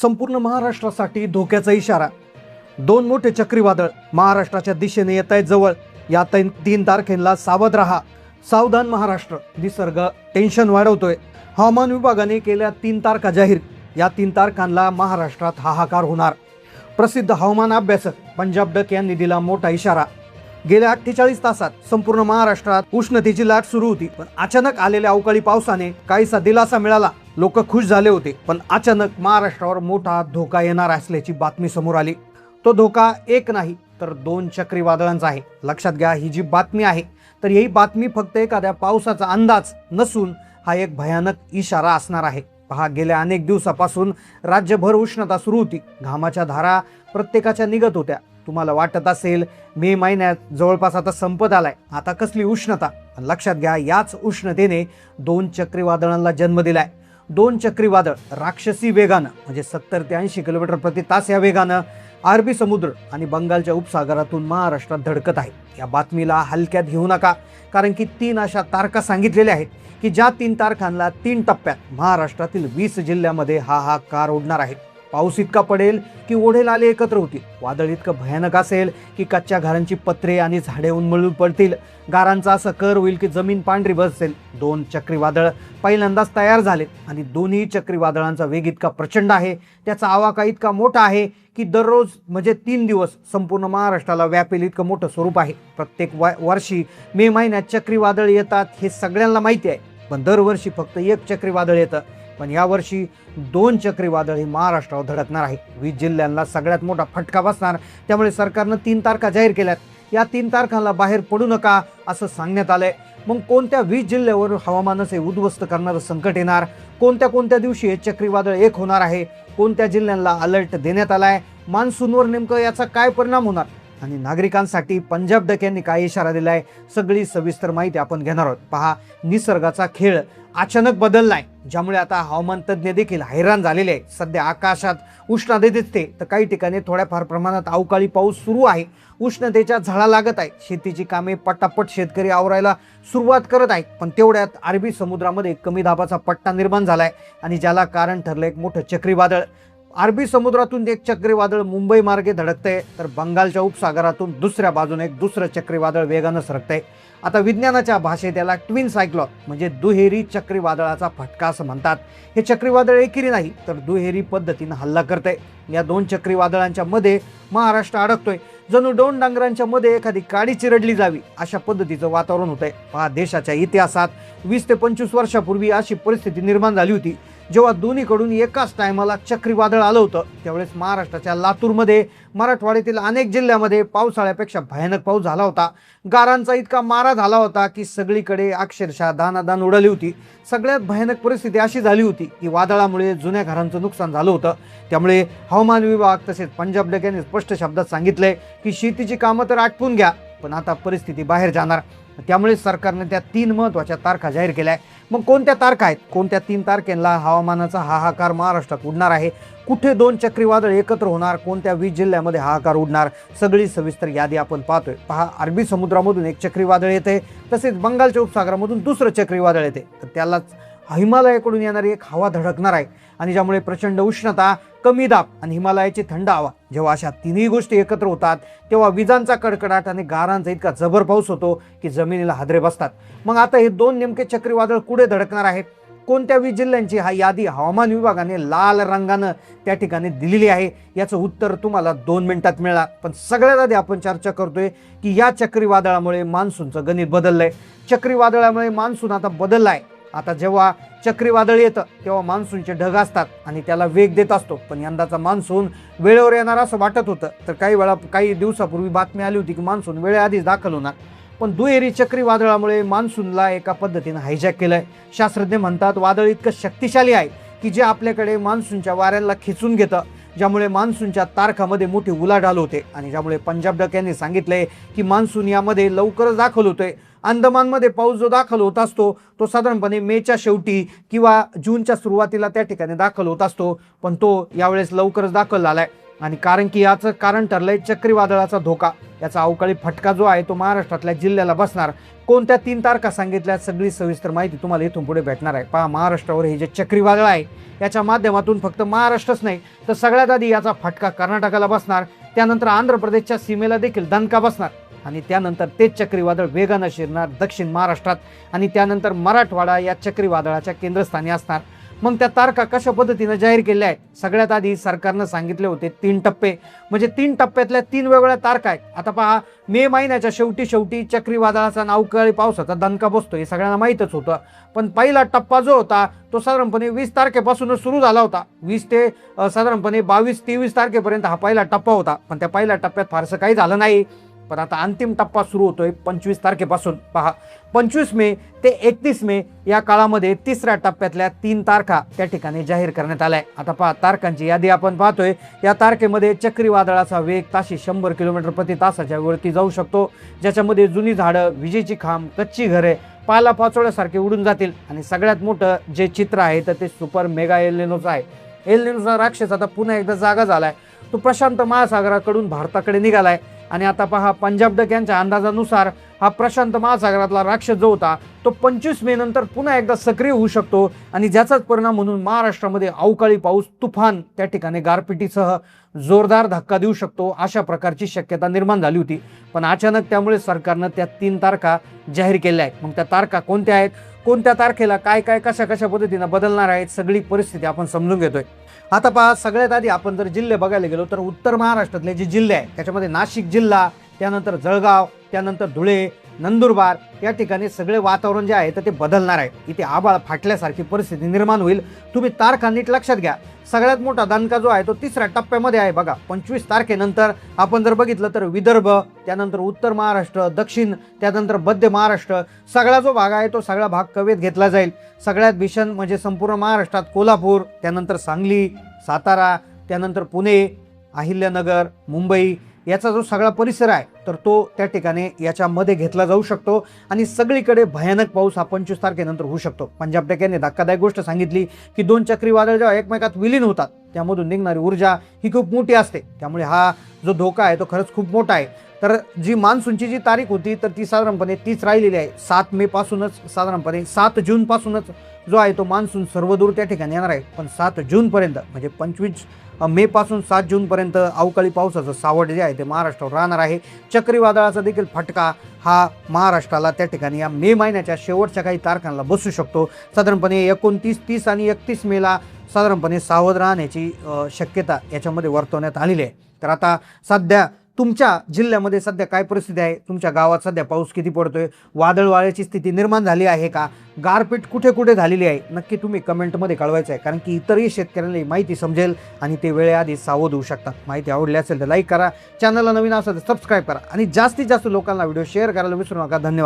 संपूर्ण महाराष्ट्रासाठी धोक्याचा इशारा। दोन मोठे चक्रीवादळ महाराष्ट्राच्या दिशेने येत आहेत जवळ। या 3 तारखेला सावध रहा। सावधान महाराष्ट्र। निसर्ग टेन्शन वाढवतोय। हवामान विभागाने केल्या 3 तारखा जाहीर। या 3 तारखांना महाराष्ट्रात हाहाकार होणार। प्रसिद्ध हवामान अभ्यासक पंजाब डक यांनी दिला मोठा इशारा। गेल्या 48 तासात संपूर्ण महाराष्ट्रात उष्णतेची लाट सुरू होती, पण अचानक आलेल्या अवकाळी पावसाने काहीसा दिलासा मिळाला। लोक खुश झाले होते, पण अचानक महाराष्ट्रावर मोठा धोका येणार असल्याची बातमी समोर आली। तो धोका एक नाही तर 2 चक्रीवादळांचा आहे। लक्षात घ्या, ही जी बातमी आहे तर ही बातमी फक्त एखाद्या पावसाचा अंदाज नसून हा एक भयानक इशारा असणार आहे। पहा, गेल्या अनेक दिवसापासून राज्यभर उष्णता सुरू होती। घामाच्या धारा प्रत्येकाच्या निघत होत्या। तुम्हाला वाटत असेल मे महिन्यात जवळपास आता संपत आलाय, आता कसली उष्णता। लक्षात घ्या, याच उष्णतेने 2 चक्रीवादळांना जन्म दिलाय। 2 चक्रीवादळ राक्षसी वेगानं म्हणजे 70 ते 80 किलोमीटर प्रति तास या वेगानं अरबी समुद्र आणि बंगालच्या उपसागरातून महाराष्ट्रात धडकत आहे। या बातमीला हलक्यात घेऊ नका, कारण की 3 अशा तारखा सांगितलेल्या आहेत की ज्या 3 तारखांना 3 टप्प्यात महाराष्ट्रातील 20 जिल्ह्यामध्ये हाहाकार उडणार आहे। पाऊस इतका पडेल की ओढे आले एकत्र होतील। वादळ इतकं भयानक असेल की कच्च्या घरांची पत्रे आणि झाडे उन्मळून पडतील। गारांचा असं कर होईल की जमीन पांढरी बसेल। 2 चक्रीवादळ पहिल्यांदाच तयार झालेत आणि दोन्ही चक्रीवादळांचा वेग इतका प्रचंड आहे, त्याचा आवाका इतका मोठा आहे की दररोज म्हणजे 3 दिवस संपूर्ण महाराष्ट्राला व्यापेल इतकं मोठं स्वरूप आहे। प्रत्येक वर्षी मे महिन्यात चक्रीवादळ येतात हे सगळ्यांना माहिती आहे, पण दरवर्षी फक्त 1 चक्रीवादळ येतं। पण यावर्षी 2 चक्रीवादळ हे महाराष्ट्रावर धडकणार आहे। 20 जिल्ह्यांना सगळ्यात मोठा फटका बसणार। त्यामुळे सरकारनं 3 तारखा जाहीर केल्यात। या 3 तारखांना बाहेर पडू नका असं सांगण्यात आलंय। मग कोणत्या 20 जिल्ह्यावर हवामानाचे उद्ध्वस्त करणारं संकट येणार? कोणत्या दिवशी हे चक्रीवादळ एक होणार आहे? कोणत्या जिल्ह्यांना अलर्ट देण्यात आलाय? मान्सूनवर नेमकं याचा काय परिणाम होणार आणि नागरिकांसाठी पंजाब डक यांनी काय इशारा दिलाय, सगळी सविस्तर माहिती आपण घेणार आहोत। पहा, निसर्गाचा खेळ अचानक बदललाय, ज्यामुळे आता हवामान तज्ज्ञ देखील हैराण झालेले आहेत। सध्या आकाशात उष्णता दिसते, तर काही ठिकाणी थोड्याफार प्रमाणात अवकाळी पाऊस सुरू आहे। उष्णतेच्या झळा लागत आहे। शेतीची कामे पटापट शेतकरी आवरायला सुरुवात करत आहेत, पण तेवढ्यात अरबी समुद्रामध्ये कमी दाबाचा पट्टा निर्माण झालाय आणि ज्याला कारण ठरलं एक मोठं चक्रीवादळ। अरबी समुद्रातून एक चक्रीवादळ मुंबई मार्गे धडकतंय, तर बंगालच्या उपसागरातून दुसऱ्या बाजूने एक दुसरं चक्रीवादळ वेगानं सरकतंय। आता विज्ञानाच्या भाषेत याला ट्विन सायक्लॉन म्हणजे दुहेरी चक्रीवादळाचा फटका असं म्हणतात। हे चक्रीवादळ एकेरी नाही तर दुहेरी पद्धतीनं हल्ला करतंय। या 2 चक्रीवादळांच्या मध्ये महाराष्ट्र अडकतोय। जणू 2 डांगरांच्या मध्ये एखादी काडी चिरडली जावी अशा पद्धतीचं वातावरण होतंय। पहा, देशाच्या इतिहासात 20 ते 25 वर्षापूर्वी अशी परिस्थिती निर्माण झाली होती, जेव्हा दोन्हीकडून एकाच टायमाला चक्रीवादळ आलं होतं। त्यावेळेस महाराष्ट्राच्या लातूरमध्ये, मराठवाड्यातील अनेक जिल्ह्यामध्ये पावसाळ्यापेक्षा भयानक पाऊस झाला होता। गारांचा इतका मारा झाला होता की सगळीकडे अक्षरशः दानादान उडाली होती। सगळ्यात भयानक परिस्थिती अशी झाली होती की वादळामुळे जुन्या घरांचं नुकसान झालं होतं। त्यामुळे हवामान विभाग तसेच पंजाब डक यांनी स्पष्ट शब्दात सांगितलंय की शेतीची कामं तर आटपून घ्या, पण आता परिस्थिती बाहेर जाणार। त्यामुळे सरकारने त्या 3 महत्त्वाच्या तारखा जाहीर केल्या। मग कोणत्या तारखा आहेत? कोणत्या 3 तारखेला हवामानाचा हाहाकार महाराष्ट्रात उडणार आहे? कुठे 2 चक्रीवादळ एकत्र होणार? कोणत्या 20 जिल्ह्यामध्ये हाहाकार उडणार? सगळी सविस्तर यादी आपण पाहतोय। पहा, अरबी समुद्रामधून एक चक्रीवादळ येते, तसेच बंगालच्या उपसागरामधून दुसरं चक्रीवादळ येते, तर त्यालाच हिमालयाकडून येणारी एक हवा धडकणार आहे आणि ज्यामुळे प्रचंड उष्णता, कमी दाब आणि हिमालयाची थंड हवा, जेव्हा अशा 3ही गोष्टी एकत्र होतात तेव्हा विजांचा कडकडाट आणि गारांचा इतका जबर पाऊस होतो की जमिनीला हादरे बसतात। मग आता हे 2 नेमके चक्रीवादळ कुठे धडकणार आहेत? कोणत्या 20 जिल्ह्यांची हा यादी हवामान विभागाने लाल रंगानं त्या ठिकाणी दिलेली आहे? याचं उत्तर तुम्हाला 2 मिनिटात मिळणार। पण सगळ्यात आधी आपण चर्चा करतोय की या चक्रीवादळामुळे मान्सूनचं गणित बदललंय। चक्रीवादळामुळे मान्सून आता बदललाय। आता जेव्हा चक्रीवादळ येतं तेव्हा मान्सूनचे ढग असतात आणि त्याला वेग देत असतो, पण यंदाचा मान्सून वेळेवर येणार असं वाटत होतं। तर काही दिवसापूर्वी बातमी आली होती की मान्सून वेळेआधीच दाखल होणार, पण दुहेरी चक्रीवादळामुळे मान्सूनला एका पद्धतीने हायजॅक केलंय। शास्त्रज्ञ म्हणतात वादळ इतकं शक्तिशाली आहे की जे आपल्याकडे मान्सूनच्या वाऱ्यांना खिचून घेतं, ज्यामुळे मान्सूनच्या तारखामध्ये मोठी उलाढाल होते आणि ज्यामुळे पंजाब डक यांनी सांगितलंय की मान्सून यामध्ये लवकरच दाखल होतोय। अंदमानमध्ये पाऊस जो दाखल होत असतो तो साधारणपणे मेच्या शेवटी किंवा जूनच्या सुरुवातीला त्या ठिकाणी दाखल होत असतो, पण तो यावेळेस लवकरच दाखल झालाय। आणि कारण की याचं कारण ठरलंय चक्रीवादळाचा धोका. याचा अवकाळी फटका जो आहे तो महाराष्ट्रातल्या जिल्ह्याला बसणार. कोणत्या 3 तारखा सांगितल्या, सगळी सविस्तर माहिती तुम्हाला इथून पुढे भेटणार आहे. पहा, महाराष्ट्रावर हे जे चक्रीवादळ आहे याच्या माध्यमातून फक्त महाराष्ट्रच नाही तर सगळ्यात आधी याचा फटका कर्नाटकाला बसणार, त्यानंतर आंध्र प्रदेशच्या सीमेला देखील दणका बसणार आणि त्यानंतर तेच चक्रीवादळ वेगानं शिरणार दक्षिण महाराष्ट्रात आणि त्यानंतर मराठवाडा या चक्रीवादळाच्या केंद्रस्थानी असणार. मग त्या तारखा कशा पद्धतीनं जाहीर केल्या आहेत? सगळ्यात आधी सरकारनं सांगितले होते 3 टप्पे, म्हणजे 3 टप्प्यातल्या 3 वेगवेगळ्या तारखा आहेत. आता पहा, मे महिन्याच्या शेवटी चक्रीवादळाचा अवकाळी पावसाचा दणका बसतो हे सगळ्यांना माहीतच होतं. पण पहिला टप्पा जो होता तो साधारणपणे 20 तारखेपासूनच सुरू झाला होता. 20 ते साधारणपणे 22-23 तारखेपर्यंत हा पहिला टप्पा होता. पण त्या पहिल्या टप्प्यात फारसं काही झालं नाही. पण आता अंतिम टप्पा सुरू होतोय 25 तारखेपासून. पहा, 25 मे ते 31 मे या काळामध्ये तिसऱ्या टप्प्यातल्या 3 तारखा त्या ठिकाणी जाहीर करण्यात आल्या. आता पहा, तारखांची यादी आपण पाहतोय. या तारखेमध्ये चक्रीवादळाचा वेग ताशी 100 किलोमीटर प्रति तासाच्या वरती जाऊ शकतो, ज्याच्यामध्ये जुनी झाडं, विजेची खांब, कच्ची घरे पालापाचोळ्यासारखे उडून जातील. आणि सगळ्यात मोठं जे चित्र आहे तर ते सुपर मेगा एल निनोचं आहे. एल निनोचा राक्षस आता पुन्हा एकदा जागा झालाय. तो प्रशांत महासागराकडून भारताकडे निघालाय आणि आता पहा, पंजाब डक यांच्या अंदाजानुसार हा प्रशांत महासागरातला राक्षस जो होता तो 25 मे नंतर पुन्हा एकदा सक्रिय होऊ शकतो आणि ज्याचाच परिणाम म्हणून महाराष्ट्रामध्ये अवकाळी पाऊस, तुफान, त्या ठिकाणी गारपिटीसह जोरदार धक्का देऊ शकतो, अशा प्रकारची शक्यता निर्माण झाली होती. पण अचानक त्यामुळे सरकारनं त्या 3 तारखा जाहीर केल्या आहेत. मग त्या तारखा कोणत्या आहेत, कोणत्या तारखेला काय काय कशा पद्धतीनं बदलणार आहेत, सगळी परिस्थिती आपण समजून घेतोय. आता पहा, सगळ्यात आधी आपण जर जिल्हे बघायला गेलो तर उत्तर महाराष्ट्रातले जे जिल्हे आहेत त्याच्यामध्ये नाशिक जिल्हा, त्यानंतर जळगाव, त्यानंतर धुळे, नंदुरबार या ठिकाणी सगळे वातावरण जे आहे तर ते बदलणार आहे. इथे आभाळ फाटल्यासारखी परिस्थिती निर्माण होईल. तुम्ही तारखा नीट लक्षात घ्या. सगळ्यात मोठा दणका जो आहे तो तिसऱ्या टप्प्यामध्ये आहे. बघा, 25 तारखेनंतर आपण जर बघितलं तर विदर्भ, त्यानंतर उत्तर महाराष्ट्र, दक्षिण, त्यानंतर मध्य महाराष्ट्र, सगळा जो भाग आहे तो सगळा भाग कवेत घेतला जाईल. सगळ्यात भीषण म्हणजे संपूर्ण महाराष्ट्रात कोल्हापूर, त्यानंतर सांगली, सातारा, त्यानंतर पुणे, अहिल्यानगर, मुंबई याचा जो सगळा परिसर आहे तर तो त्या ठिकाणी याच्यामध्ये घेतला जाऊ शकतो आणि सगळीकडे भयानक पाऊस हा 25 तारखेनंतर होऊ शकतो. पंजाब डक यांनी धक्कादायक गोष्ट सांगितली की 2 चक्रीवादळ जेव्हा एकमेकात विलीन होतात त्यामधून निघणारी ऊर्जा ही खूप मोठी असते. त्यामुळे हा जो धोका आहे तो खरंच खूप मोठा आहे. तर जी मान्सूनची जी तारीख होती तर ती साधारणपणे तीच राहिलेली आहे. 7 मे पासूनच, साधारणपणे 7 जून पासूनच जो आहे तो मान्सून सर्वदूर त्या ठिकाणी येणार आहे. पण 7 जूनपर्यंत म्हणजे 25 मे पासून 7 जूनपर्यंत अवकाळी पावसाचं सावट जे आहे ते महाराष्ट्रावर राहणार आहे. चक्रीवादळाचा देखील फटका हा महाराष्ट्राला त्या ठिकाणी या मे महिन्याच्या शेवटच्या काही तारखांना बसू शकतो. साधारणपणे 29, 30 आणि 31 मेला साधारणपणे सावध राहण्याची शक्यता याच्यामध्ये वर्तवण्यात आलेली आहे. तर आता सध्या तुमच्या जिल्ह्यामध्ये सध्या काय परिस्थिती आहे, तुमच्या गावात सध्या पाऊस किती पडतोय, वादळ वाऱ्याची स्थिती निर्माण झाली आहे का, गारपीट कुठे कुठे झालेली आहे, नक्की तुम्ही कमेंटमध्ये कळवायचं आहे. कारण की इतरही शेतकऱ्यांना माहिती समजेल आणि ते वेळेआधी सावध होऊ शकतात. माहिती आवडली असेल तर लाईक करा, चॅनलला नवीन असेल तर सबस्क्राईब करा आणि जास्तीत जास्त लोकांना व्हिडिओ शेअर करायला विसरू नका. धन्यवाद.